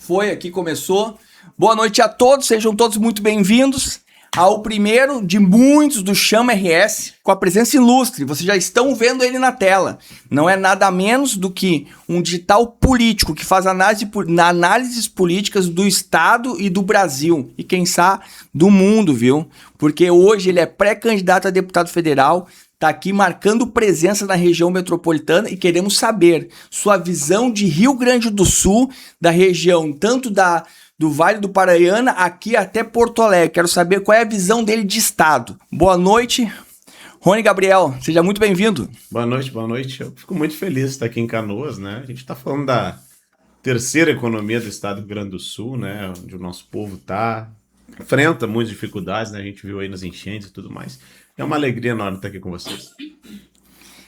foi aqui, começou. Boa noite a todos, sejam todos muito bem-vindos ao primeiro de muitos do Chama RS, com a presença ilustre. Vocês já estão vendo ele na tela. Não é nada menos do que um digital político que faz análises políticas do Estado e do Brasil. E quem sabe do mundo, viu? Porque hoje ele é pré-candidato a deputado federal, está aqui marcando presença na região metropolitana e queremos saber sua visão de Rio Grande do Sul, da região tanto do Vale do Paranhana aqui até Porto Alegre. Quero saber qual é a visão dele de estado. Boa noite, Rony Gabriel, seja muito bem-vindo. Boa noite. Eu fico muito feliz de estar aqui em Canoas, né? A gente está falando da terceira economia do estado do Rio Grande do Sul, né? Onde o nosso povo enfrenta muitas dificuldades, né? A gente viu aí nas enchentes e tudo mais. É uma alegria enorme estar aqui com vocês.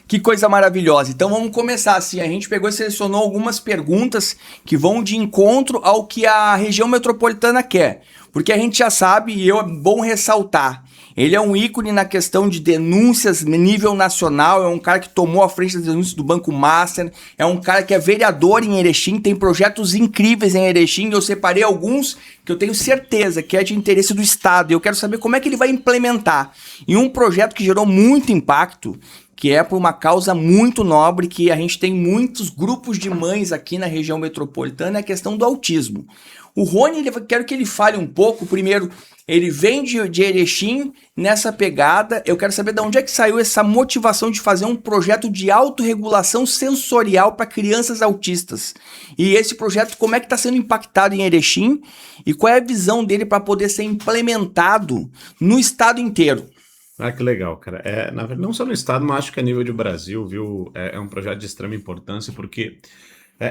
Que coisa maravilhosa. Então vamos começar assim. A gente pegou e selecionou algumas perguntas que vão de encontro ao que a região metropolitana quer. Porque a gente já sabe, e é bom ressaltar, ele é um ícone na questão de denúncias nível nacional, é um cara que tomou a frente das denúncias do Banco Master, é um cara que é vereador em Erechim, tem projetos incríveis em Erechim, eu separei alguns que eu tenho certeza que é de interesse do Estado, e eu quero saber como é que ele vai implementar. E um projeto que gerou muito impacto, que é por uma causa muito nobre, que a gente tem muitos grupos de mães aqui na região metropolitana, é a questão do autismo. O Rony, quero que ele fale um pouco, primeiro, ele vem de Erechim nessa pegada, eu quero saber de onde é que saiu essa motivação de fazer um projeto de autorregulação sensorial para crianças autistas. E esse projeto, como é que está sendo impactado em Erechim e qual é a visão dele para poder ser implementado no estado inteiro? Ah, que legal, cara. Na verdade, não só no estado, mas acho que a nível de Brasil, viu, é um projeto de extrema importância, porque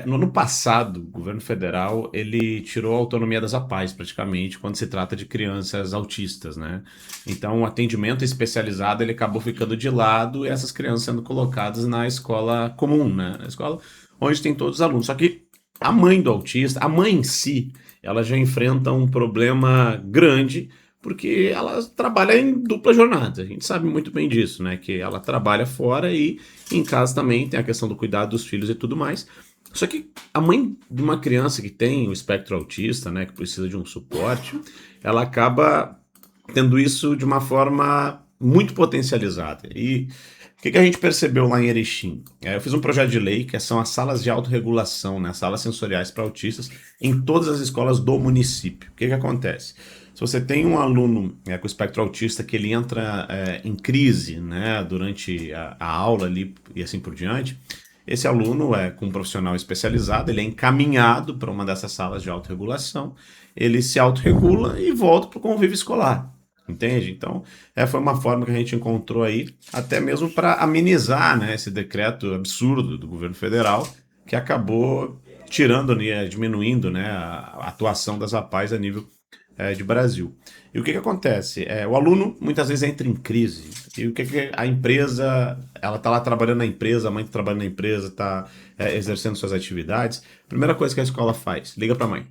no ano passado, o governo federal, ele tirou a autonomia das APAES, praticamente, quando se trata de crianças autistas, né? Então, o atendimento especializado, ele acabou ficando de lado e essas crianças sendo colocadas na escola comum, né? Na escola onde tem todos os alunos. Só que a mãe do autista, a mãe em si, ela já enfrenta um problema grande, porque ela trabalha em dupla jornada. A gente sabe muito bem disso, né? Que ela trabalha fora e em casa também tem a questão do cuidado dos filhos e tudo mais. Só que a mãe de uma criança que tem o espectro autista, né, que precisa de um suporte, ela acaba tendo isso de uma forma muito potencializada. E o que a gente percebeu lá em Erechim? Eu fiz um projeto de lei, que são as salas de autorregulação, né, salas sensoriais para autistas, em todas as escolas do município. O que acontece? Se você tem um aluno com espectro autista que ele entra em crise, né, durante a aula ali e assim por diante, esse aluno com um profissional especializado, ele é encaminhado para uma dessas salas de autorregulação, ele se autorregula e volta para o convívio escolar, entende? Então, foi uma forma que a gente encontrou aí, até mesmo para amenizar, né, esse decreto absurdo do governo federal, que acabou diminuindo, né, a atuação das APAES a nível de Brasil. E o que acontece? O aluno muitas vezes entra em crise. E o que a empresa, ela está lá trabalhando na empresa, a mãe está trabalhando na empresa, está exercendo suas atividades. Primeira coisa que a escola faz, liga para a mãe.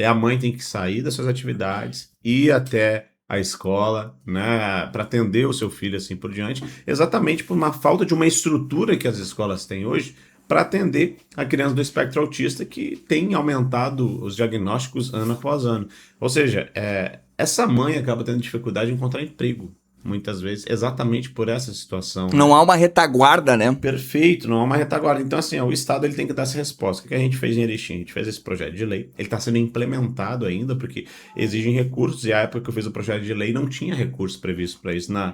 A mãe tem que sair das suas atividades, ir até a escola, né, para atender o seu filho assim por diante, exatamente por uma falta de uma estrutura que as escolas têm hoje para atender a criança do espectro autista, que tem aumentado os diagnósticos ano após ano. Ou seja, essa mãe acaba tendo dificuldade em encontrar emprego, muitas vezes, exatamente por essa situação. Não há uma retaguarda, né? Perfeito, não há uma retaguarda. Então, assim, o Estado ele tem que dar essa resposta. O que a gente fez em Erechim? A gente fez esse projeto de lei. Ele está sendo implementado ainda, porque exigem recursos, e a época que eu fiz o projeto de lei não tinha recurso previsto para isso na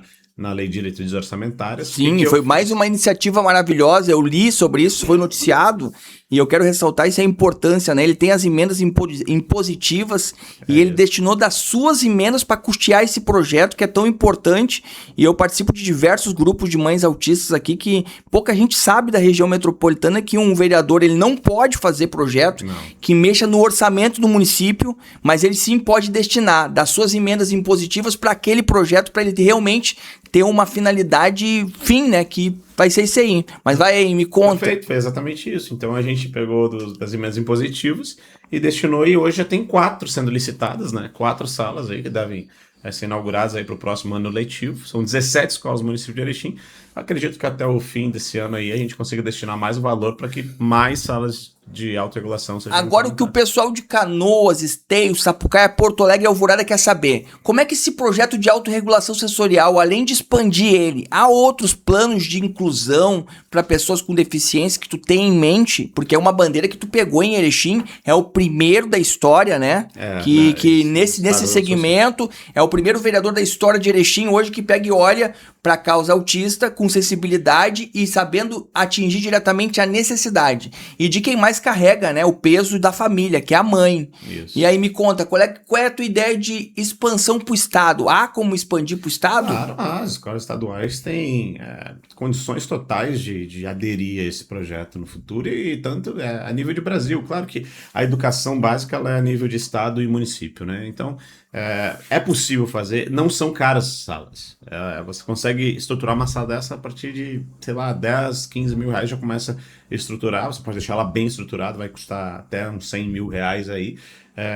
Lei de Diretrizes Orçamentárias. Sim, foi mais uma iniciativa maravilhosa, eu li sobre isso, foi noticiado, e eu quero ressaltar isso, a importância, né? Ele tem as emendas impositivas e ele destinou das suas emendas para custear esse projeto que é tão importante, e eu participo de diversos grupos de mães autistas aqui que pouca gente sabe da região metropolitana que um vereador ele não pode fazer projeto que mexa no orçamento do município, mas ele sim pode destinar das suas emendas impositivas para aquele projeto, para ele realmente ter uma finalidade fim, né, que vai ser isso aí. Mas vai aí, me conta. Perfeito, foi exatamente isso. Então a gente pegou das emendas impositivas e destinou, e hoje já tem 4 sendo licitadas, né, 4 salas aí que devem ser inauguradas aí para o próximo ano letivo. São 17 escolas do município de Erechim. Acredito que até o fim desse ano aí a gente consiga destinar mais valor para que mais salas de autorregulação sejam Agora, o que o pessoal de Canoas, Esteio, Sapucaia, Porto Alegre e Alvorada quer saber, como é que esse projeto de autorregulação sensorial, além de expandir ele, há outros planos de inclusão para pessoas com deficiência que tu tem em mente? Porque é uma bandeira que tu pegou em Erechim, é o primeiro da história, né? Nesse segmento, é o primeiro vereador da história de Erechim hoje que pega e olha para a causa autista com sensibilidade e sabendo atingir diretamente a necessidade. E de quem mais carrega, né, o peso da família, que é a mãe. Isso. E aí me conta, qual é a tua ideia de expansão para o Estado? Há como expandir para o Estado? Claro, as escolas estaduais têm condições totais de aderir a esse projeto no futuro e tanto a nível de Brasil. Claro que a educação básica ela é a nível de Estado e município, né? Então, é possível fazer, não são caras as salas. Você consegue estruturar uma sala dessa a partir de, sei lá, 10, 15 mil reais já começa a estruturar, você pode deixar ela bem estruturada, vai custar até uns 100 mil reais aí,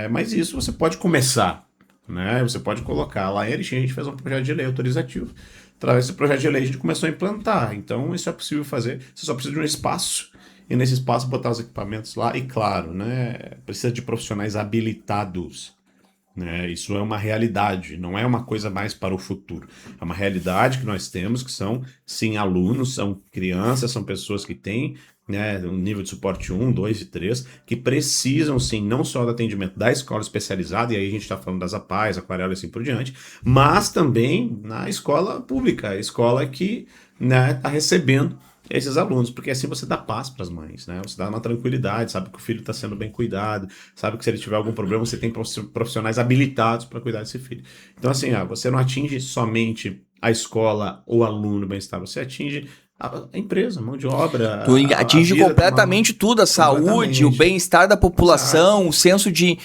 mas isso você pode começar, né? Você pode colocar lá em Erechim, a gente fez um projeto de lei autorizativo, através desse projeto de lei a gente começou a implantar, então isso é possível fazer, você só precisa de um espaço, e nesse espaço botar os equipamentos lá, e claro, né, precisa de profissionais habilitados. Isso é uma realidade, não é uma coisa mais para o futuro. É uma realidade que nós temos, que são, sim, alunos, são crianças, são pessoas que têm um nível de suporte 1, 2 e 3, que precisam, sim, não só do atendimento da escola especializada, e aí a gente está falando das APAES, Aquarela e assim por diante, mas também na escola pública, a escola que está recebendo esses alunos, porque assim você dá paz para as mães, né? Você dá uma tranquilidade, sabe que o filho está sendo bem cuidado, sabe que se ele tiver algum problema, você tem profissionais habilitados para cuidar desse filho. Então, assim, você não atinge somente a escola ou o aluno bem-estar, você atinge a empresa, a mão de obra. Tu atinge completamente tudo, a saúde, o bem-estar da população, o senso de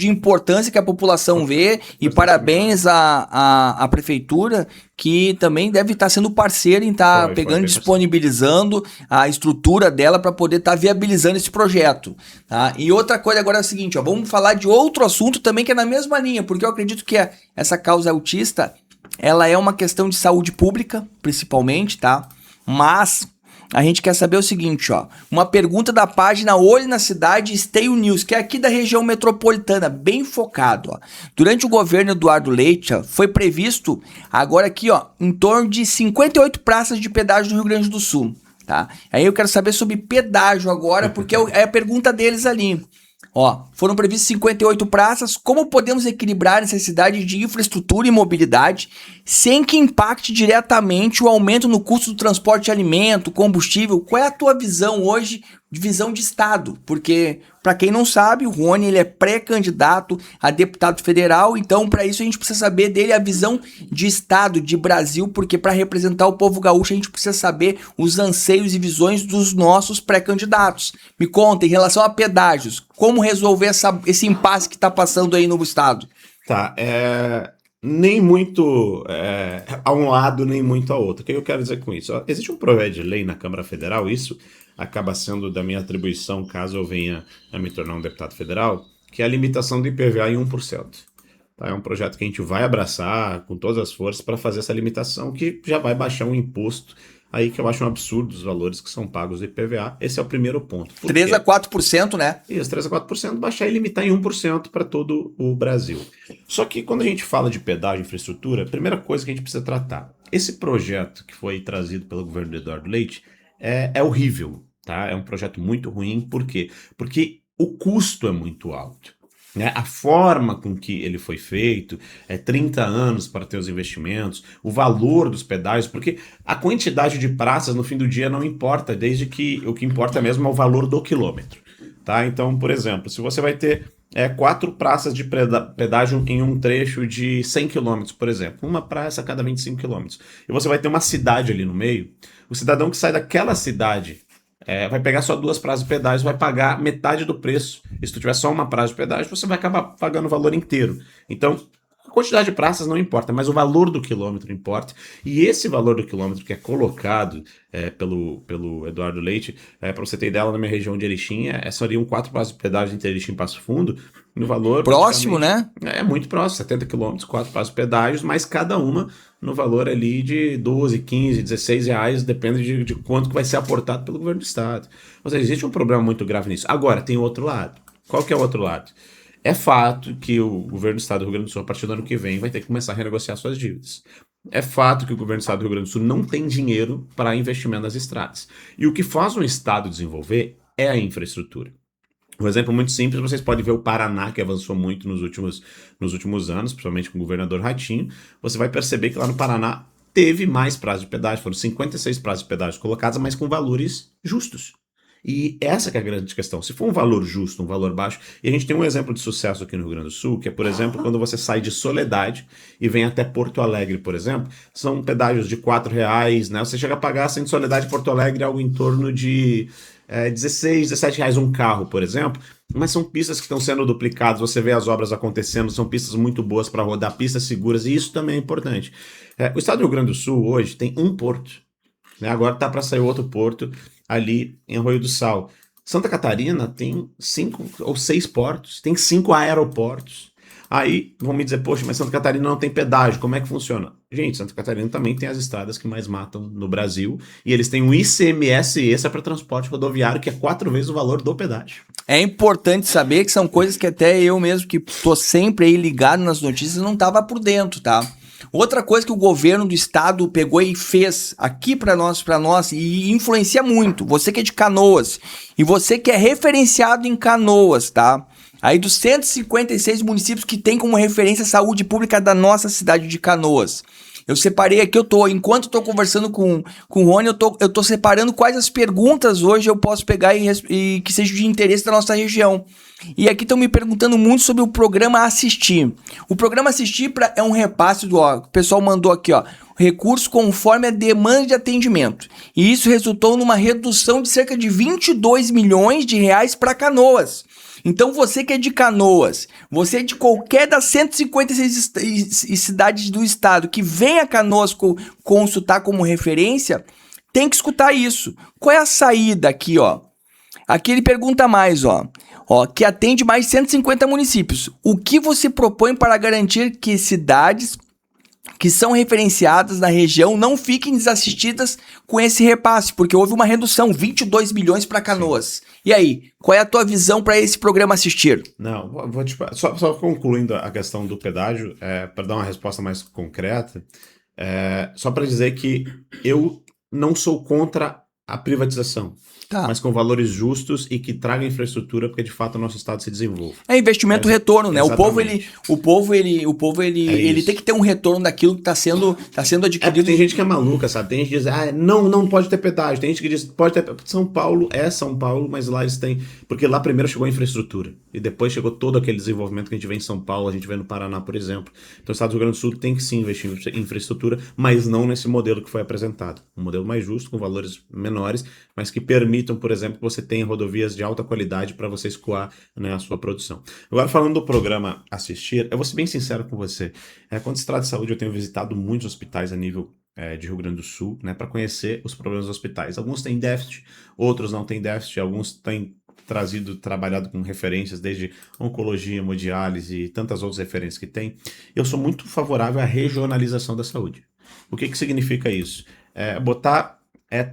importância que a população vê, e parabéns à prefeitura, que também deve estar sendo parceira em estar pegando, disponibilizando a estrutura dela para poder estar viabilizando esse projeto. Tá? E outra coisa agora é o seguinte, vamos falar de outro assunto também que é na mesma linha, porque eu acredito que essa causa autista, ela é uma questão de saúde pública, principalmente, tá? Mas a gente quer saber o seguinte, uma pergunta da página Olho na Cidade Esteio News, que é aqui da região metropolitana, bem focado. Durante o governo Eduardo Leite, foi previsto agora aqui, em torno de 58 praças de pedágio no Rio Grande do Sul. Tá? Aí eu quero saber sobre pedágio agora, porque é a pergunta deles ali. Foram previstas 58 praças. Como podemos equilibrar a necessidade de infraestrutura e mobilidade sem que impacte diretamente o aumento no custo do transporte de alimento, combustível? Qual é a tua visão hoje, visão de Estado? Porque, para quem não sabe, o Rony ele é pré-candidato a deputado federal, então para isso a gente precisa saber dele a visão de Estado, de Brasil, porque para representar o povo gaúcho a gente precisa saber os anseios e visões dos nossos pré-candidatos. Me conta, em relação a pedágios, como resolver esse impasse que está passando aí no Estado? Tá, nem muito a um lado, nem muito a outro. O que eu quero dizer com isso? Existe um projeto de lei na Câmara Federal, isso acaba sendo da minha atribuição, caso eu venha a me tornar um deputado federal, que é a limitação do IPVA em 1%. Tá? É um projeto que a gente vai abraçar com todas as forças para fazer essa limitação, que já vai baixar um imposto aí que eu acho um absurdo os valores que são pagos do IPVA. Esse é o primeiro ponto. 3 a 4%, né? Isso, 3 a 4%, baixar e limitar em 1% para todo o Brasil. Só que quando a gente fala de pedágio e infraestrutura, a primeira coisa que a gente precisa tratar, esse projeto que foi trazido pelo governo do Eduardo Leite é horrível, tá? É um projeto muito ruim, por quê? Porque o custo é muito alto. A forma com que ele foi feito, 30 anos para ter os investimentos, o valor dos pedágios, porque a quantidade de praças no fim do dia não importa, desde que o que importa mesmo é o valor do quilômetro. Tá? Então, por exemplo, se você vai ter 4 praças de pedágio em um trecho de 100 km, por exemplo, uma praça a cada 25 km, e você vai ter uma cidade ali no meio, o cidadão que sai daquela cidade vai pegar só 2 praças de pedágio, vai pagar metade do preço. E se tu tiver só uma praça de pedágio, você vai acabar pagando o valor inteiro. Então, quantidade de praças não importa, mas o valor do quilômetro importa. E esse valor do quilômetro que é colocado pelo Eduardo Leite, para você ter ideia, na minha região de Erechim, seriam 4 praças de pedágio entre Erechim e Passo Fundo, no valor... Próximo, né? É muito próximo, 70 quilômetros, 4 praças de pedágios, mas cada uma no valor ali de 12, 15, 16 reais, depende de quanto que vai ser aportado pelo governo do estado. Ou seja, existe um problema muito grave nisso. Agora, tem outro lado. Qual que é o outro lado? É fato que o governo do estado do Rio Grande do Sul, a partir do ano que vem, vai ter que começar a renegociar suas dívidas. É fato que o governo do estado do Rio Grande do Sul não tem dinheiro para investimento nas estradas. E o que faz um estado desenvolver é a infraestrutura. Um exemplo muito simples, vocês podem ver o Paraná, que avançou muito nos últimos anos, principalmente com o governador Ratinho. Você vai perceber que lá no Paraná teve mais praças de pedágio, foram 56 praças de pedágio colocadas, mas com valores justos. E essa que é a grande questão. Se for um valor justo, um valor baixo, e a gente tem um exemplo de sucesso aqui no Rio Grande do Sul, que é, por exemplo, quando você sai de Soledade e vem até Porto Alegre, por exemplo, são pedágios de R$4, né? Você chega a pagar, saindo de Soledade e Porto Alegre, algo em torno de 16, 17 reais um carro, por exemplo, mas são pistas que estão sendo duplicadas, você vê as obras acontecendo, são pistas muito boas para rodar, pistas seguras, e isso também é importante. O estado do Rio Grande do Sul hoje tem um porto, né? Agora está para sair outro porto ali em Arroio do Sal. Santa Catarina tem 5 ou 6 portos, tem 5 aeroportos. Aí vão me dizer, poxa, mas Santa Catarina não tem pedágio, como é que funciona? Gente, Santa Catarina também tem as estradas que mais matam no Brasil, e eles têm um ICMS extra para transporte rodoviário, que é 4 vezes o valor do pedágio. É importante saber que são coisas que até eu mesmo, que tô sempre aí ligado nas notícias, não tava por dentro, tá? Outra coisa que o governo do estado pegou e fez aqui para nós, e influencia muito, você que é de Canoas, e você que é referenciado em Canoas, tá? Aí dos 156 municípios que tem como referência a saúde pública da nossa cidade de Canoas. Eu separei aqui, enquanto eu tô conversando com o Rony, eu tô separando quais as perguntas hoje eu posso pegar e que sejam de interesse da nossa região. E aqui estão me perguntando muito sobre o programa Assistir. O programa Assistir é um repasse o pessoal mandou aqui, recurso conforme a demanda de atendimento. E isso resultou numa redução de cerca de 22 milhões de reais para Canoas. Então você que é de Canoas, você é de qualquer das 156 cidades do estado que vem a Canoas consultar como referência, tem que escutar isso. Qual é a saída aqui, Aqui ele pergunta mais, que atende mais 150 municípios. O que você propõe para garantir que cidades que são referenciadas na região não fiquem desassistidas com esse repasse? Porque houve uma redução, 22 milhões para Canoas. Sim. E aí, qual é a tua visão para esse programa Assistir? Não, só concluindo a questão do pedágio, para dar uma resposta mais concreta, só para dizer que eu não sou contra a privatização, mas com valores justos e que traga infraestrutura, porque de fato o nosso estado se desenvolve. É investimento retorno, né? Exatamente. O povo ele tem que ter um retorno daquilo que está sendo adquirido. Tem gente que é maluca, sabe? Tem gente que diz, não pode ter pedágio. Tem gente que diz, pode ter. São Paulo, mas lá eles têm. Porque lá primeiro chegou a infraestrutura e depois chegou todo aquele desenvolvimento que a gente vê em São Paulo, a gente vê no Paraná, por exemplo. Então o estado do Rio Grande do Sul tem que sim investir em infraestrutura, mas não nesse modelo que foi apresentado. Um modelo mais justo, com valores menores, mas que permitam, por exemplo, que você tenha rodovias de alta qualidade para você escoar, né, a sua produção. Agora, falando do programa Assistir, eu vou ser bem sincero com você. Quando se trata de saúde, eu tenho visitado muitos hospitais a nível de Rio Grande do Sul, né, para conhecer os problemas dos hospitais. Alguns têm déficit, outros não têm déficit, alguns têm trabalhado com referências desde oncologia, hemodiálise e tantas outras referências que tem. Eu sou muito favorável à regionalização da saúde. O que significa isso? Botar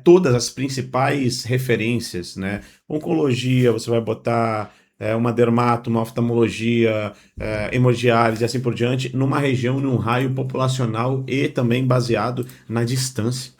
todas as principais referências, né? Oncologia, você vai botar uma dermato, uma oftalmologia, hemodiálise e assim por diante, numa região, num raio populacional e também baseado na distância.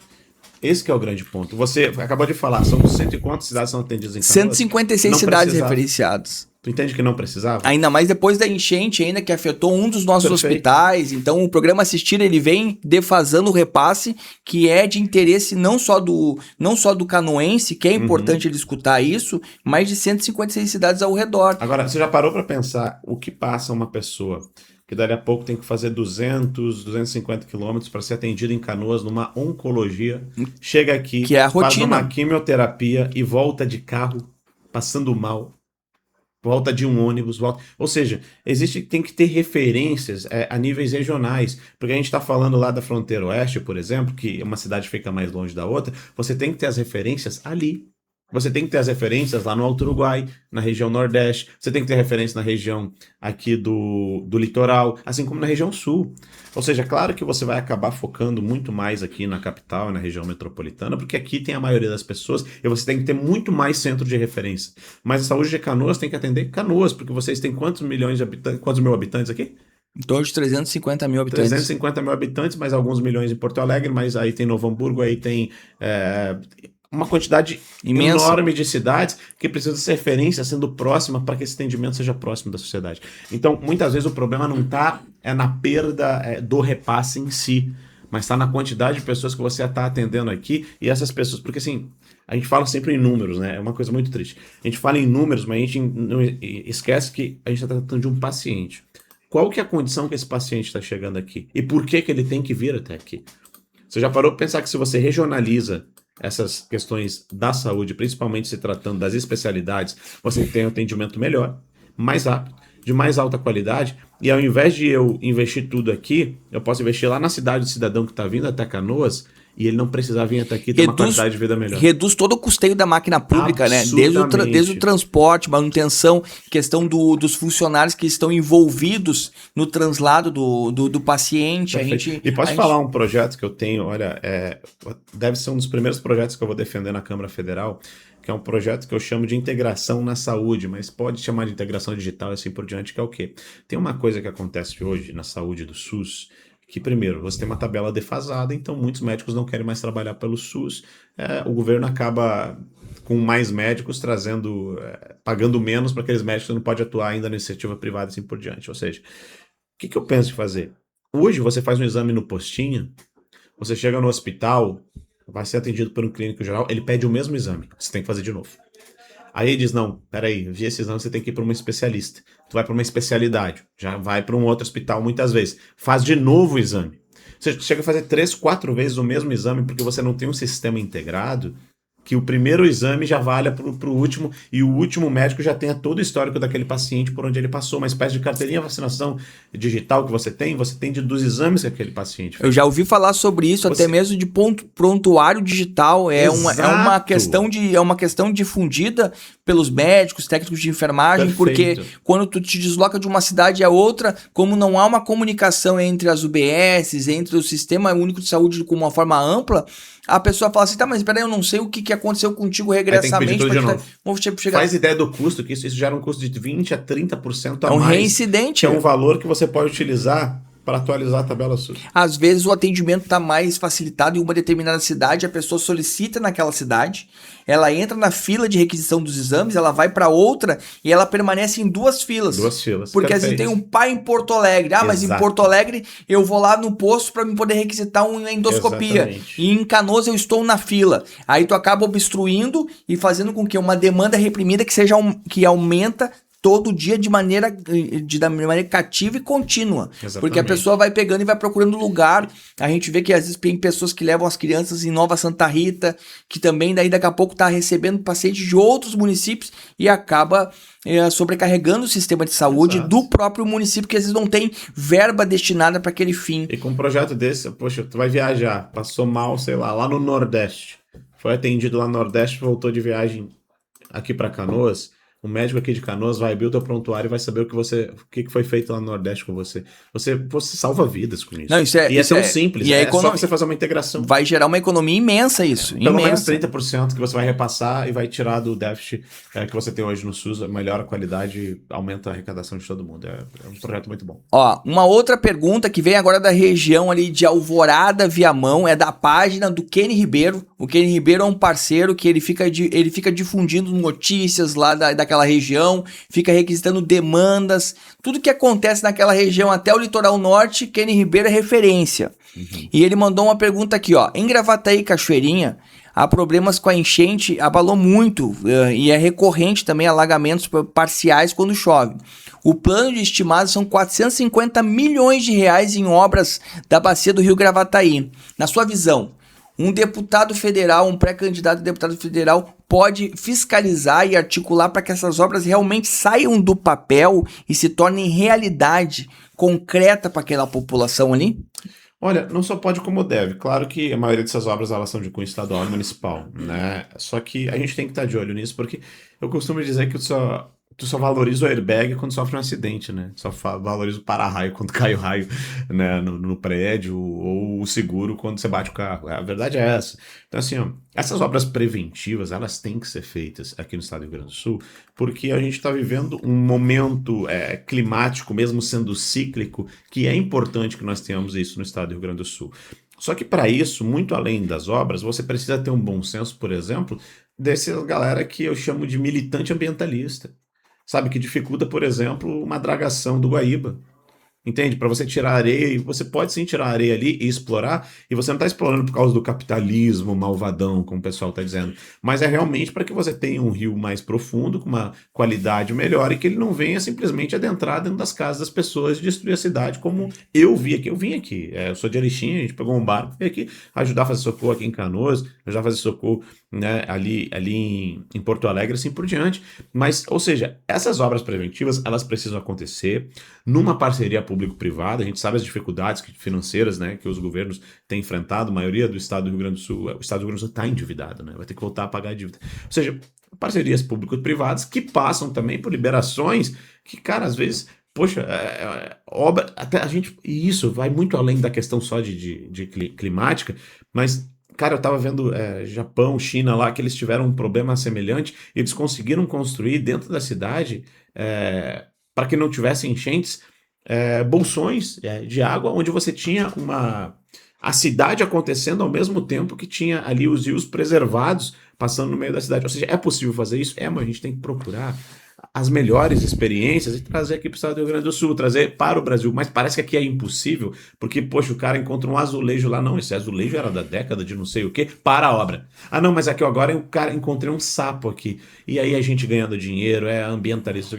Esse que é o grande ponto. Você acabou de falar, são 100 e quantas cidades são atendidas em Canoas? 156 cidades referenciadas. Tu entende que não precisava? Ainda mais depois da enchente ainda que afetou um dos nossos hospitais. Então o programa Assistir ele vem defasando o repasse que é de interesse não só do canoense, que é importante ele escutar isso, mas de 156 cidades ao redor. Agora, você já parou para pensar o que passa uma pessoa que dali a pouco tem que fazer 250 quilômetros para ser atendido em Canoas numa oncologia, chega aqui, que é a faz rotina. uma quimioterapia e volta de carro passando mal, volta de um ônibus, volta. Ou seja, tem que ter referências a níveis regionais, porque a gente está falando lá da fronteira oeste, por exemplo, que uma cidade fica mais longe da outra, você tem que ter as referências ali. Você tem que ter as referências lá no Alto Uruguai, na região Nordeste, você tem que ter referência na região aqui do litoral, assim como na região Sul. Ou seja, claro que você vai acabar focando muito mais aqui na capital e na região metropolitana, porque aqui tem a maioria das pessoas e você tem que ter muito mais centro de referência. Mas a saúde de Canoas tem que atender Canoas, porque vocês têm quantos milhões de habitantes, quantos mil habitantes aqui? Em torno de 350 mil habitantes. 350 mil habitantes, mais alguns milhões em Porto Alegre, mas aí tem Novo Hamburgo, aí tem... uma quantidade imensa, enorme de cidades que precisam ser referência sendo próxima para que esse atendimento seja próximo da sociedade. Então, muitas vezes o problema não está na perda do repasse em si, mas está na quantidade de pessoas que você está atendendo aqui e essas pessoas, porque assim, a gente fala sempre em números, né? É uma coisa muito triste. A gente fala em números, mas a gente não esquece que a gente está tratando de um paciente. Qual que é a condição que esse paciente está chegando aqui? E por que ele tem que vir até aqui? Você já parou para pensar que se você regionaliza essas questões da saúde, principalmente se tratando das especialidades, você tem um atendimento melhor, mais rápido, de mais alta qualidade, e ao invés de eu investir tudo aqui, eu posso investir lá na cidade do cidadão que está vindo até Canoas, e ele não precisar vir até aqui ter uma qualidade de vida melhor. Reduz todo o custeio da máquina pública, né? Desde o transporte, manutenção, questão dos funcionários que estão envolvidos no translado do paciente. E posso falar um projeto que eu tenho, olha, deve ser um dos primeiros projetos que eu vou defender na Câmara Federal, que é um projeto que eu chamo de integração na saúde, mas pode chamar de integração digital e assim por diante, que é o quê? Tem uma coisa que acontece hoje na saúde do SUS, que primeiro, você tem uma tabela defasada, então muitos médicos não querem mais trabalhar pelo SUS, o governo acaba com mais médicos pagando menos para aqueles médicos que não podem atuar ainda na iniciativa privada e assim por diante. Ou seja, o que eu penso em fazer? Hoje você faz um exame no postinho, você chega no hospital, vai ser atendido por um clínico geral, ele pede o mesmo exame, você tem que fazer de novo. Aí ele diz, não, peraí, vi esse exame, você tem que ir para uma especialista. Tu vai para uma especialidade, já vai para um outro hospital muitas vezes. Faz de novo o exame. Você chega a fazer 3, 4 vezes o mesmo exame porque você não tem um sistema integrado, que o primeiro exame já valha para o último, e o último médico já tenha todo o histórico daquele paciente por onde ele passou, uma espécie de carteirinha de vacinação digital que você tem dos exames que aquele paciente fez. Eu já ouvi falar sobre isso, até mesmo de prontuário digital, é uma questão difundida pelos médicos, técnicos de enfermagem, porque quando tu te desloca de uma cidade a outra, como não há uma comunicação entre as UBSs, entre o Sistema Único de Saúde com uma forma ampla, a pessoa fala assim, tá, mas peraí, eu não sei o que aconteceu contigo regressamente. Faz ideia do custo, que isso gera um custo de 20% a 30% a mais. É um reincidente. Que é um valor que você pode utilizar para atualizar a tabela SUS. Às vezes o atendimento está mais facilitado em uma determinada cidade, a pessoa solicita naquela cidade, ela entra na fila de requisição dos exames, ela vai para outra e ela permanece em 2 filas. 2 filas. Porque às vezes tem um pai em Porto Alegre. Mas em Porto Alegre eu vou lá no posto para me poder requisitar uma endoscopia. Exatamente. E em Canoas eu estou na fila. Aí tu acaba obstruindo e fazendo com que uma demanda reprimida que aumenta todo dia de maneira cativa e contínua. Exatamente. Porque a pessoa vai pegando e vai procurando lugar. A gente vê que às vezes tem pessoas que levam as crianças em Nova Santa Rita, que também daí daqui a pouco está recebendo pacientes de outros municípios e acaba sobrecarregando o sistema de saúde do próprio município, que às vezes não tem verba destinada para aquele fim. E com um projeto desse, poxa, tu vai viajar, passou mal, sei lá no Nordeste, foi atendido lá no Nordeste, voltou de viagem aqui para Canoas. O médico aqui de Canoas vai abrir o teu prontuário e vai saber o que foi feito lá no Nordeste com você. Você salva vidas com isso. Não, isso é tão simples. É só você fazer uma integração. Vai gerar uma economia imensa isso. Pelo menos 30% que você vai repassar e vai tirar do déficit que você tem hoje no SUS. Melhora a qualidade, aumenta a arrecadação de todo mundo. É um projeto muito bom. Ó, uma outra pergunta que vem agora da região ali de Alvorada, Viamão, é da página do Kenny Ribeiro. O Kenny Ribeiro é um parceiro que ele fica difundindo notícias lá daquela região, fica requisitando demandas, tudo que acontece naquela região até o litoral norte, Kenny Ribeiro é referência. Uhum. E ele mandou uma pergunta aqui, ó, em Gravataí, Cachoeirinha, há problemas com a enchente, abalou muito e é recorrente também alagamentos parciais quando chove. O plano de estimado são 450 milhões de reais em obras da bacia do Rio Gravataí. Na sua visão, um deputado federal, um pré-candidato a deputado federal pode fiscalizar e articular para que essas obras realmente saiam do papel e se tornem realidade concreta para aquela população ali? Olha, não só pode como deve. Claro que a maioria dessas obras elas são de cunho estadual e municipal, né? Só que a gente tem que estar de olho nisso, porque eu costumo dizer que tu só valoriza o airbag quando sofre um acidente, né? Valoriza o para-raio quando cai o raio, né, no prédio, ou o seguro quando você bate o carro. A verdade é essa. Então, assim, ó, essas obras preventivas, elas têm que ser feitas aqui no estado do Rio Grande do Sul, porque a gente está vivendo um momento climático, mesmo sendo cíclico, que é importante que nós tenhamos isso no estado do Rio Grande do Sul. Só que para isso, muito além das obras, você precisa ter um bom senso, por exemplo, dessa galera que eu chamo de militante ambientalista. Sabe, que dificulta, por exemplo, uma dragação do Guaíba. Entende? Para você tirar areia, e você pode sim tirar areia ali e explorar, e você não está explorando por causa do capitalismo malvadão, como o pessoal está dizendo, mas é realmente para que você tenha um rio mais profundo, com uma qualidade melhor, e que ele não venha simplesmente adentrar dentro das casas das pessoas e destruir a cidade, como eu vi aqui. Eu vim aqui, eu sou de Erechim, a gente pegou um barco, veio aqui ajudar a fazer socorro aqui em Canoas, ajudar a fazer socorro, né, ali em Porto Alegre, assim por diante. Mas, ou seja, essas obras preventivas, elas precisam acontecer numa parceria público-privada. A gente sabe as dificuldades financeiras, né, que os governos têm enfrentado. A maioria do estado do Rio Grande do Sul, o estado do Rio Grande do Sul está endividado, né, vai ter que voltar a pagar a dívida. Ou seja, parcerias público-privadas que passam também por liberações que, cara, às vezes, poxa, obra, até a gente, e isso vai muito além da questão só de climática, mas cara, eu tava vendo Japão, China lá, que eles tiveram um problema semelhante, e eles conseguiram construir dentro da cidade, para que não tivesse enchentes, bolsões de água, onde você tinha a cidade acontecendo ao mesmo tempo que tinha ali os rios preservados passando no meio da cidade. Ou seja, é possível fazer isso? Mas a gente tem que procurar as melhores experiências e trazer aqui para o estado do Rio Grande do Sul, trazer para o Brasil. Mas parece que aqui é impossível, porque, poxa, o cara encontra um azulejo lá. Não, esse azulejo era da década de não sei o quê, para a obra. Ah, não, mas aqui agora o cara encontrei um sapo aqui. E aí a gente ganhando dinheiro, ambientalista.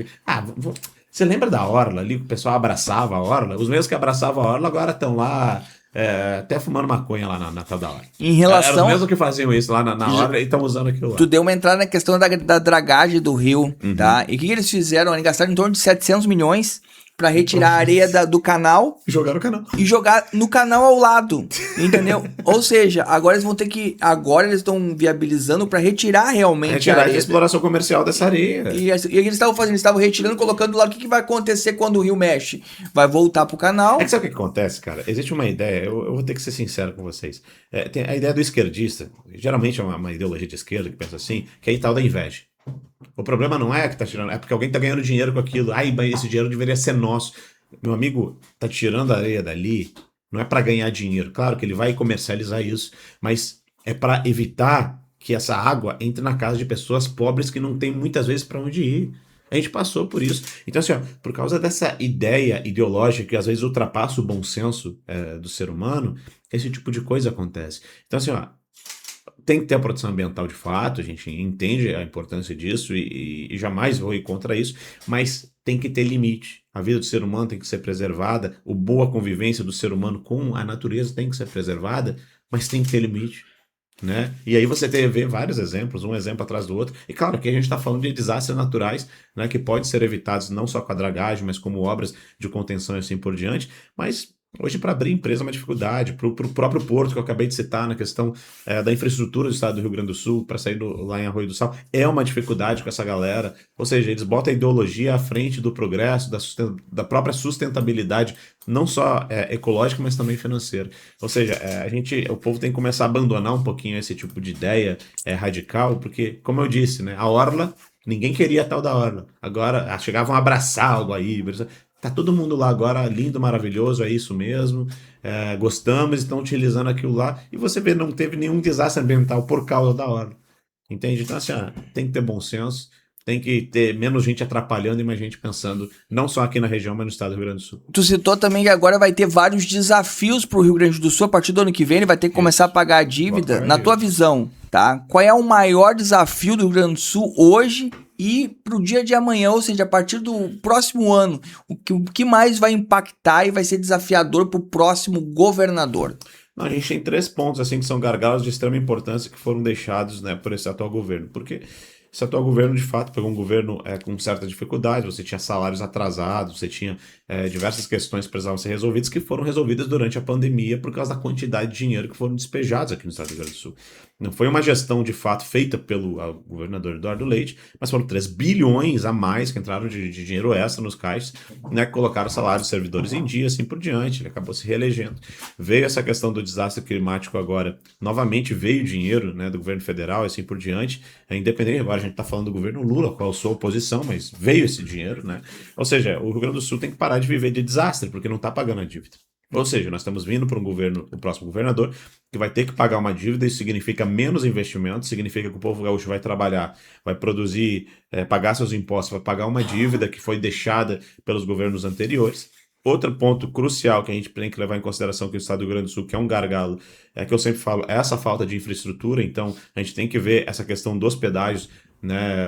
Você lembra da Orla ali, que o pessoal abraçava a Orla? Os mesmos que abraçavam a Orla agora estão lá até fumando maconha lá na tal da Orla. Em relação... Era os mesmos que faziam isso lá na Orla e estão usando aquilo lá. Tu deu uma entrada na questão da dragagem do rio, tá? E o que eles fizeram? Eles gastaram em torno de 700 milhões pra retirar a areia do canal. Jogar no canal. E jogar no canal ao lado, entendeu? Ou seja, agora eles vão ter que... Agora eles estão viabilizando pra retirar realmente a areia. A exploração comercial dessa areia. E o que eles estavam fazendo? Eles estavam retirando, colocando do lado. O que vai acontecer quando o rio mexe? Vai voltar pro canal. Sabe o que acontece, cara? Existe uma ideia, eu vou ter que ser sincero com vocês. Tem a ideia do esquerdista, geralmente é uma ideologia de esquerda que pensa assim, que é a tal da inveja. O problema não é que tá tirando, é porque alguém tá ganhando dinheiro com aquilo. Esse dinheiro deveria ser nosso. Meu amigo, tá tirando a areia dali, não é para ganhar dinheiro. Claro que ele vai comercializar isso, mas é para evitar que essa água entre na casa de pessoas pobres que não tem muitas vezes para onde ir. A gente passou por isso. Então, assim, ó, por causa dessa ideia ideológica que às vezes ultrapassa o bom senso do ser humano, esse tipo de coisa acontece. Então, assim, ó, tem que ter a proteção ambiental de fato, a gente entende a importância disso e jamais vou ir contra isso, mas tem que ter limite. A vida do ser humano tem que ser preservada, a boa convivência do ser humano com a natureza tem que ser preservada, mas tem que ter limite. Né? E aí você vê vários exemplos, um exemplo atrás do outro, e claro que a gente está falando de desastres naturais, né, que podem ser evitados não só com a dragagem, mas como obras de contenção e assim por diante, mas hoje para abrir empresa é uma dificuldade, para o próprio porto que eu acabei de citar na questão da infraestrutura do estado do Rio Grande do Sul, para sair lá em Arroio do Sal, é uma dificuldade com essa galera, ou seja, eles botam a ideologia à frente do progresso, da própria sustentabilidade, não só ecológica, mas também financeira. Ou seja, o povo tem que começar a abandonar um pouquinho esse tipo de ideia radical, porque, como eu disse, né, a Orla, ninguém queria a tal da Orla. Agora, chegavam a abraçar algo aí, tá todo mundo lá agora, lindo, maravilhoso, é isso mesmo, gostamos, estão utilizando aquilo lá, e você vê, não teve nenhum desastre ambiental por causa da Orla. Entende? Então, assim, tem que ter bom senso, tem que ter menos gente atrapalhando e mais gente pensando, não só aqui na região, mas no estado do Rio Grande do Sul. Tu citou também que agora vai ter vários desafios pro Rio Grande do Sul, a partir do ano que vem ele vai ter que começar a pagar a dívida. Na tua visão, tá? Qual é o maior desafio do Rio Grande do Sul hoje e pro dia de amanhã, ou seja, a partir do próximo ano? O que mais vai impactar e vai ser desafiador pro próximo governador? Não, a gente tem 3 pontos assim que são gargalos de extrema importância que foram deixados, né, por esse atual governo. Porque esse atual governo, de fato, pegou um governo com certa dificuldade, você tinha salários atrasados, você tinha diversas questões que precisavam ser resolvidas, que foram resolvidas durante a pandemia por causa da quantidade de dinheiro que foram despejados aqui no estado do Rio Grande do Sul. Não foi uma gestão, de fato, feita pelo governador Eduardo Leite, mas foram 3 bilhões a mais que entraram de dinheiro extra nos caixas, né, que colocaram salários dos servidores em dia, assim por diante. Ele acabou se reelegendo. Veio essa questão do desastre climático agora, novamente veio dinheiro, né, do governo federal, assim por diante. Independente, agora a gente está falando do governo Lula, ao qual eu sou oposição, mas veio esse dinheiro, né? Ou seja, o Rio Grande do Sul tem que parar de viver de desastre, porque não está pagando a dívida. Ou seja, nós estamos vindo para um governo, o próximo governador, que vai ter que pagar uma dívida. Isso significa menos investimento, significa que o povo gaúcho vai trabalhar, vai produzir, pagar seus impostos, vai pagar uma dívida que foi deixada pelos governos anteriores. Outro ponto crucial que a gente tem que levar em consideração aqui no estado do Rio Grande do Sul, que é um gargalo, é que eu sempre falo, é essa falta de infraestrutura. Então a gente tem que ver essa questão dos pedágios, né,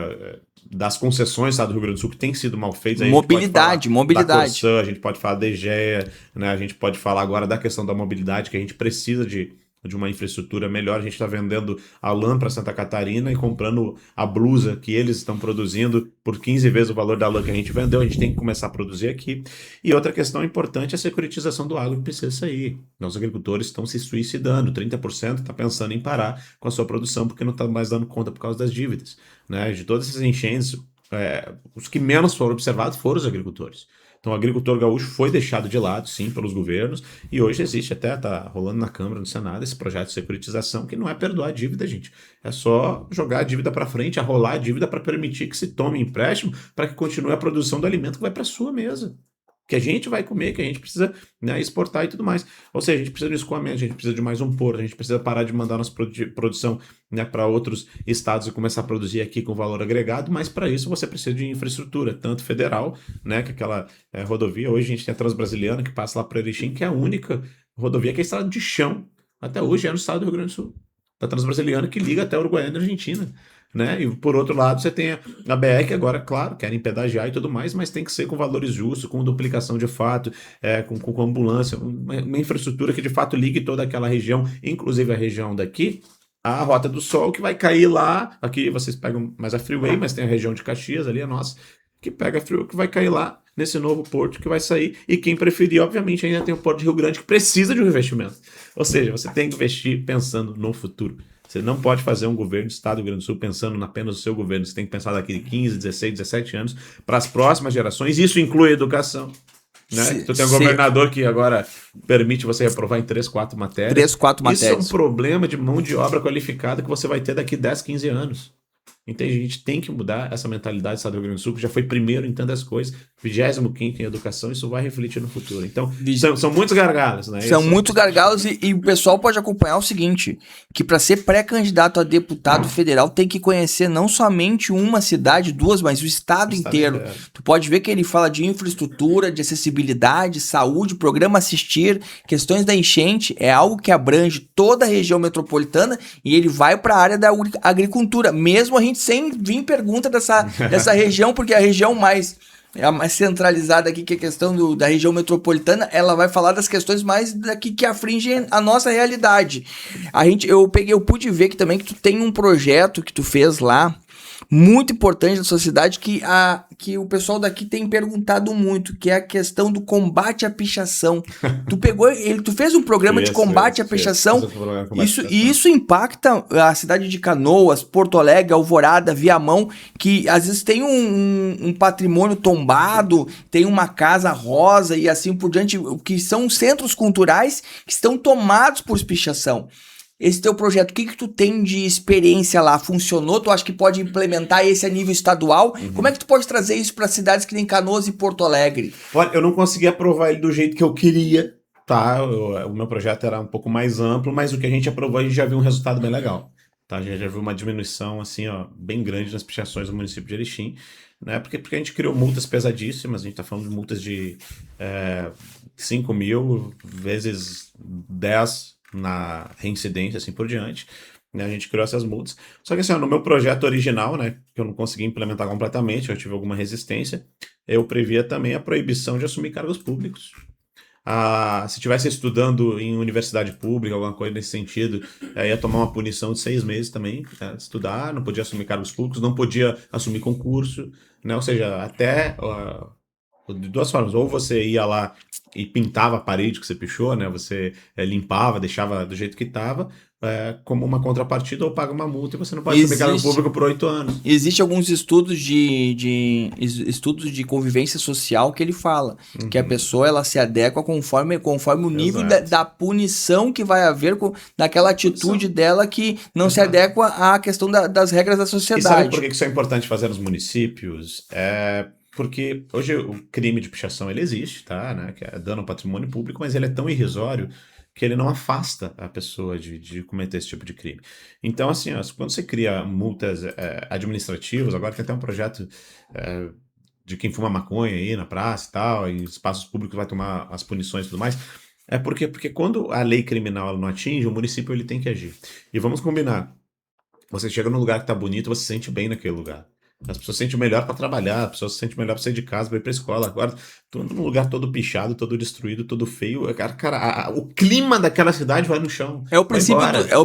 das concessões do estado do Rio Grande do Sul, que tem sido mal feitas. Mobilidade. Da Corsã, a gente pode falar da EGEA, né, a gente pode falar agora da questão da mobilidade, que a gente precisa de uma infraestrutura melhor. A gente está vendendo a lã para Santa Catarina e comprando a blusa que eles estão produzindo por 15 vezes o valor da lã que a gente vendeu. A gente tem que começar a produzir aqui. E outra questão importante é a securitização do agro, que precisa sair. Os agricultores estão se suicidando, 30% está pensando em parar com a sua produção porque não está mais dando conta por causa das dívidas, né? De todas essas enchentes, os que menos foram observados foram os agricultores. Então o agricultor gaúcho foi deixado de lado, sim, pelos governos, e hoje existe até, tá rolando na Câmara, no Senado, esse projeto de securitização, que não é perdoar a dívida, gente. É só jogar a dívida para frente, arrolar a dívida para permitir que se tome empréstimo para que continue a produção do alimento que vai para a sua mesa, que a gente vai comer, que a gente precisa, né, exportar e tudo mais. Ou seja, a gente precisa de escoamento, a gente precisa de mais um porto, a gente precisa parar de mandar nossa produção, né, para outros estados e começar a produzir aqui com valor agregado, mas para isso você precisa de infraestrutura, tanto federal, né, que aquela rodovia, hoje a gente tem a Transbrasiliana que passa lá para Erechim, que é a única rodovia que é estrada de chão, até hoje é no estado do Rio Grande do Sul. Da Transbrasiliana que liga até Uruguaiana e Argentina. Né? E por outro lado, você tem a BR, que agora, claro, querem pedagiar e tudo mais, mas tem que ser com valores justos, com duplicação de fato, com ambulância, uma infraestrutura que de fato ligue toda aquela região, inclusive a região daqui, a Rota do Sol, que vai cair lá. Aqui vocês pegam mais a Freeway, mas tem a região de Caxias ali, a nossa, que pega a Freeway, que vai cair lá nesse novo porto que vai sair. E quem preferir, obviamente, ainda tem o Porto de Rio Grande, que precisa de um investimento. Ou seja, você tem que investir pensando no futuro. Você não pode fazer um governo do estado do Rio Grande do Sul pensando apenas no seu governo. Você tem que pensar daqui de 15, 16, 17 anos para as próximas gerações. Isso inclui a educação. Né? Tu tem um governador que agora permite você reprovar em 3, 4 matérias. 3, 4 matérias. Isso é um problema de mão de obra qualificada que você vai ter daqui 10, 15 anos. Entende? A gente tem que mudar essa mentalidade do estado do Rio Grande do Sul, que já foi primeiro em tantas coisas, 25º em educação, isso vai refletir no futuro. Então, são muitos gargalos, né? São muitos gargalos e o pessoal pode acompanhar o seguinte, que para ser pré-candidato a deputado federal tem que conhecer não somente uma cidade, duas, mas o estado inteiro. Tu pode ver que ele fala de infraestrutura, de acessibilidade, saúde, programa Assistir, questões da enchente, é algo que abrange toda a região metropolitana e ele vai para a área da agricultura, mesmo a gente sem vir pergunta dessa região, porque a região é a mais centralizada aqui, que é a questão da região metropolitana, ela vai falar das questões mais daqui que afligem a nossa realidade. Eu pude ver que também que tu tem um projeto que tu fez lá, muito importante na sociedade, que o pessoal daqui tem perguntado muito, que é a questão do combate à pichação. Tu fez um programa de combate à pichação, isso impacta a cidade de Canoas, Porto Alegre, Alvorada, Viamão, que às vezes tem um patrimônio tombado, tem uma casa rosa e assim por diante, que são centros culturais que estão tomados por pichação. Esse teu projeto, o que tu tem de experiência lá? Funcionou? Tu acha que pode implementar esse a nível estadual? Uhum. Como é que tu pode trazer isso para cidades que nem Canoas e Porto Alegre? Olha, eu não consegui aprovar ele do jeito que eu queria, tá? O meu projeto era um pouco mais amplo, mas o que a gente aprovou, a gente já viu um resultado bem legal. Tá? A gente já viu uma diminuição, assim, ó, bem grande nas pichações do município de Erechim, né? Porque a gente criou multas pesadíssimas, a gente tá falando de multas de 5 mil vezes 10 na reincidência, assim por diante, né? A gente criou essas multas. Só que assim, no meu projeto original, né, que eu não consegui implementar completamente, eu tive alguma resistência, eu previa também a proibição de assumir cargos públicos. Se estivesse estudando em universidade pública, alguma coisa nesse sentido, ia tomar uma punição de 6 meses também, estudar, não podia assumir cargos públicos, não podia assumir concurso, né? Ou seja, até de duas formas, ou você ia lá e pintava a parede que você pichou, né? Você limpava, deixava do jeito que estava, como uma contrapartida, ou paga uma multa e você não pode assumir cargo público por 8 anos. Existem alguns estudos estudos de convivência social que ele fala que a pessoa ela se adequa conforme o nível da punição que vai haver daquela atitude dela que não se adequa à questão das regras da sociedade. E sabe por que isso é importante fazer nos municípios? Porque hoje o crime de pichação ele existe, tá? Né? Que é dano ao patrimônio público, mas ele é tão irrisório que ele não afasta a pessoa de cometer esse tipo de crime. Então, assim, quando você cria multas administrativas, agora tem até um projeto de quem fuma maconha aí na praça e tal, em espaços públicos vai tomar as punições e tudo mais, porque quando a lei criminal ela não atinge, o município ele tem que agir. E vamos combinar, você chega num lugar que tá bonito, você se sente bem naquele lugar. As pessoas se sentem melhor para trabalhar, as pessoas se sentem melhor para sair de casa, para ir para escola. Agora, tô num lugar todo pichado, todo destruído, todo feio. Cara, o clima daquela cidade vai no chão. É o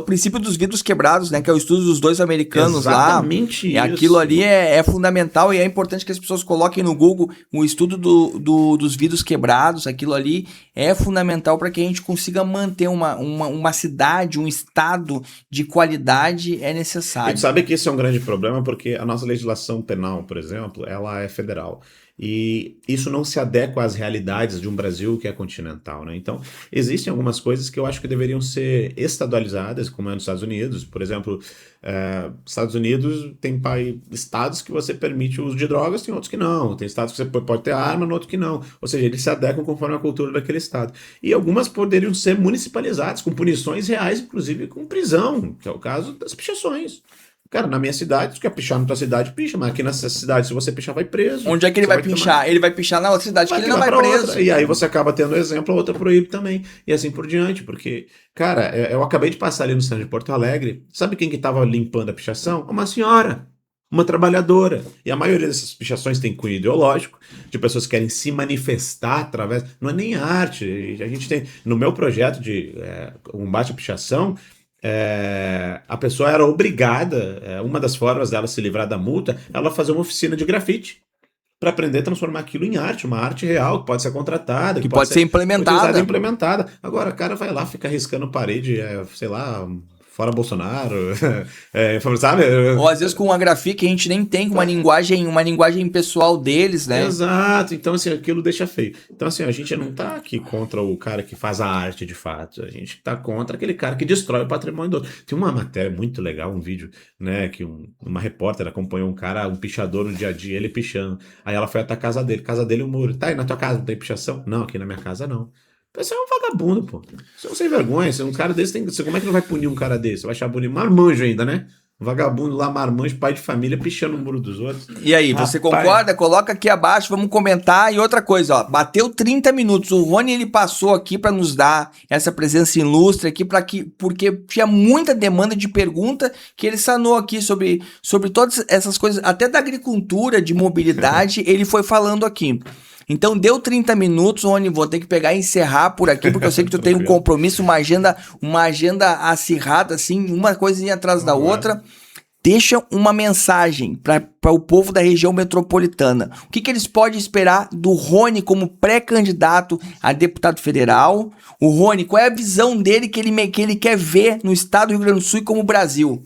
princípio dos vidros quebrados, né? Que é o estudo dos 2 americanos. Exatamente lá. Isso. Aquilo ali é fundamental e é importante que as pessoas coloquem no Google o estudo dos vidros quebrados. Aquilo ali é fundamental para que a gente consiga manter uma cidade, um estado de qualidade é necessário. A gente sabe que esse é um grande problema porque a nossa legislação penal, por exemplo, ela é federal. E isso não se adequa às realidades de um Brasil que é continental, né? Então, existem algumas coisas que eu acho que deveriam ser estadualizadas, como é nos Estados Unidos. Por exemplo, Estados Unidos tem estados que você permite o uso de drogas, tem outros que não. Tem estados que você pode ter arma, no outro que não. Ou seja, eles se adequam conforme a cultura daquele estado. E algumas poderiam ser municipalizadas, com punições reais, inclusive com prisão, que é o caso das pichações. Cara, na minha cidade, se quer pichar na tua cidade, picha, mas aqui nessa cidade, se você pichar, vai preso. Onde é que ele vai pichar? Ele vai pichar na outra cidade, que ele não vai preso. Outra. E aí você acaba tendo exemplo, a outra proíbe também. E assim por diante, porque, cara, eu acabei de passar ali no centro de Porto Alegre, sabe quem que tava limpando a pichação? Uma senhora, uma trabalhadora. E a maioria dessas pichações tem cunho ideológico, de pessoas que querem se manifestar através... Não é nem arte. A gente tem, no meu projeto de combate à pichação, a pessoa era obrigada, uma das formas dela se livrar da multa, ela fazer uma oficina de grafite para aprender a transformar aquilo em arte, uma arte real que pode ser contratada, que pode ser implementada. Agora, o cara vai lá, fica riscando parede, sei lá, fora Bolsonaro, sabe? Ou às vezes com uma grafia que a gente nem tem, com uma linguagem pessoal deles, né? Exato, então assim, aquilo deixa feio. Então assim, a gente não tá aqui contra o cara que faz a arte de fato, a gente tá contra aquele cara que destrói o patrimônio do outro. Tem uma matéria muito legal, um vídeo, né, que uma repórter acompanhou um cara, um pichador no dia a dia, ele pichando. Aí ela foi até a casa dele o muro. Tá aí na tua casa, não tem pichação? Não, aqui na minha casa não. Você é um vagabundo, pô. Você não sem vergonha. Um cara desse tem. Como é que não vai punir um cara desse? Vai achar bonito. Marmanjo ainda, né? Um vagabundo lá, marmanjo, pai de família, pichando o muro dos outros. E aí, você concorda? Coloca aqui abaixo, vamos comentar. E outra coisa, ó, bateu 30 minutos. O Rony, ele passou aqui para nos dar essa presença ilustre aqui, porque tinha muita demanda de pergunta que ele sanou aqui sobre todas essas coisas, até da agricultura, de mobilidade, ele foi falando aqui. Então deu 30 minutos, Rony, vou ter que pegar e encerrar por aqui, porque eu sei que tu tem um compromisso, uma agenda acirrada, assim, uma coisinha atrás da outra. Deixa uma mensagem para o povo da região metropolitana. O que eles podem esperar do Rony como pré-candidato a deputado federal? O Rony, qual é a visão dele que ele quer ver no estado do Rio Grande do Sul e como Brasil?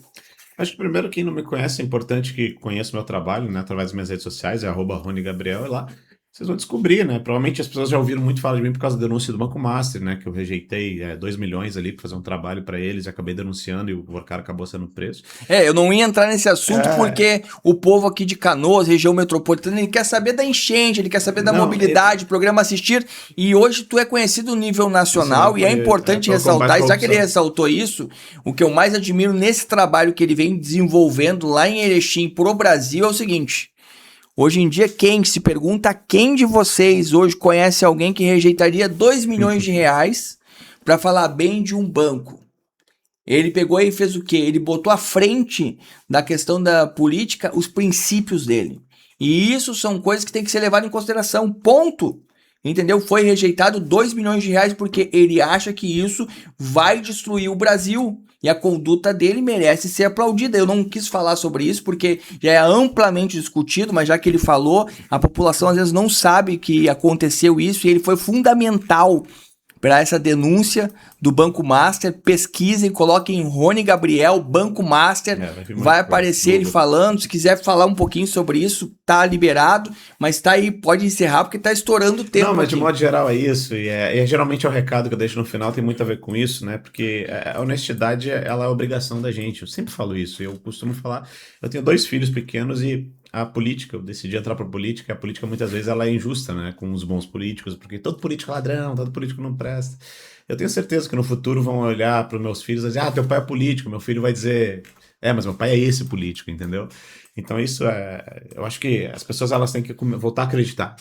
Acho que primeiro, quem não me conhece, é importante que conheça o meu trabalho, né, através das minhas redes sociais, @RonyGabriel, é lá. Vocês vão descobrir, né? Provavelmente as pessoas já ouviram muito falar de mim por causa da denúncia do Banco Master, né? Que eu rejeitei 2 milhões ali para fazer um trabalho para eles e acabei denunciando e o cara acabou sendo preso. Eu não ia entrar nesse assunto porque o povo aqui de Canoas, região metropolitana, ele quer saber da enchente, ele quer saber da mobilidade, programa Assistir, e hoje tu é conhecido no nível nacional. Sim, e é importante ressaltar, já que ele ressaltou isso, o que eu mais admiro nesse trabalho que ele vem desenvolvendo lá em Erechim pro Brasil é o seguinte: hoje em dia, se pergunta quem de vocês hoje conhece alguém que rejeitaria 2 milhões de reais para falar bem de um banco? Ele pegou e fez o quê? Ele botou à frente da questão da política os princípios dele. E isso são coisas que tem que ser levadas em consideração, ponto. entendeu? Foi rejeitado 2 milhões de reais porque ele acha que isso vai destruir o Brasil. E a conduta dele merece ser aplaudida. Eu não quis falar sobre isso porque já é amplamente discutido, mas já que ele falou, a população às vezes não sabe que aconteceu isso e ele foi fundamental para essa denúncia do Banco Master. Pesquisem, coloquem Rony Gabriel, Banco Master, vai aparecer ele falando. Se quiser falar um pouquinho sobre isso, tá liberado, mas tá aí, pode encerrar porque tá estourando o tempo. Não, mas aqui. De modo geral é isso, e geralmente é o recado que eu deixo no final, tem muito a ver com isso, né? Porque a honestidade, ela é a obrigação da gente. Eu sempre falo isso, eu costumo falar, eu tenho 2 filhos pequenos e a política, eu decidi entrar pra política, a política muitas vezes ela é injusta, né, com os bons políticos, porque todo político é ladrão, todo político não presta. Eu tenho certeza que no futuro vão olhar para os meus filhos e dizer, teu pai é político, meu filho vai dizer, mas meu pai é esse político, entendeu? Então isso eu acho que as pessoas elas têm que voltar a acreditar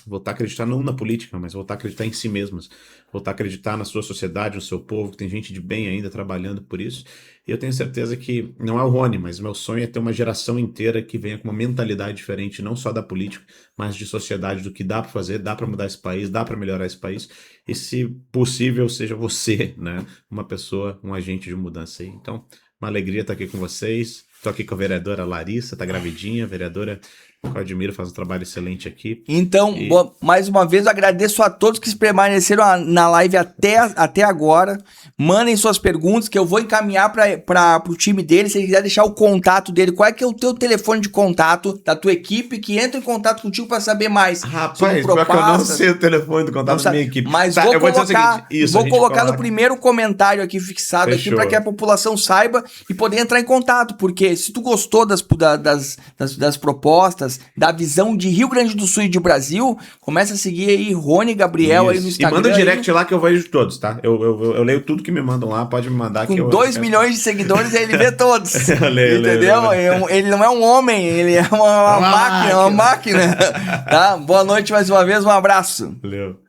não na política, mas voltar a acreditar em si mesmas, voltar a acreditar na sua sociedade, no seu povo, que tem gente de bem ainda trabalhando por isso. E eu tenho certeza que não é o Rony, mas o meu sonho é ter uma geração inteira que venha com uma mentalidade diferente, não só da política, mas de sociedade, do que dá para fazer, dá para mudar esse país, dá para melhorar esse país, e se possível seja você, né, uma pessoa, um agente de mudança aí. Então, uma alegria estar aqui com vocês. Estou aqui com a vereadora Larissa, tá gravidinha, a vereadora que eu admiro, faz um trabalho excelente aqui. Então, mais uma vez, eu agradeço a todos que permaneceram na live até agora. Mandem suas perguntas que eu vou encaminhar para o time dele. Se ele quiser deixar o contato dele, qual é que é o teu telefone de contato da tua equipe que entra em contato contigo para saber mais. Rapaz, pior que eu não sei o telefone do contato da minha equipe. Mas tá, vou colocar no primeiro comentário aqui fixado. Fechou. Aqui para que a população saiba e poder entrar em contato. Porque se tu gostou das propostas, da visão de Rio Grande do Sul e de Brasil, começa a seguir aí Rony Gabriel aí no Instagram. E manda um direct lá que eu vejo todos, tá? Eu leio tudo que me mandam lá, pode me mandar. Com 2 milhões de seguidores, ele vê todos. Entendeu? Ele não é um homem, ele é uma máquina, tá? Boa noite mais uma vez, um abraço. Valeu.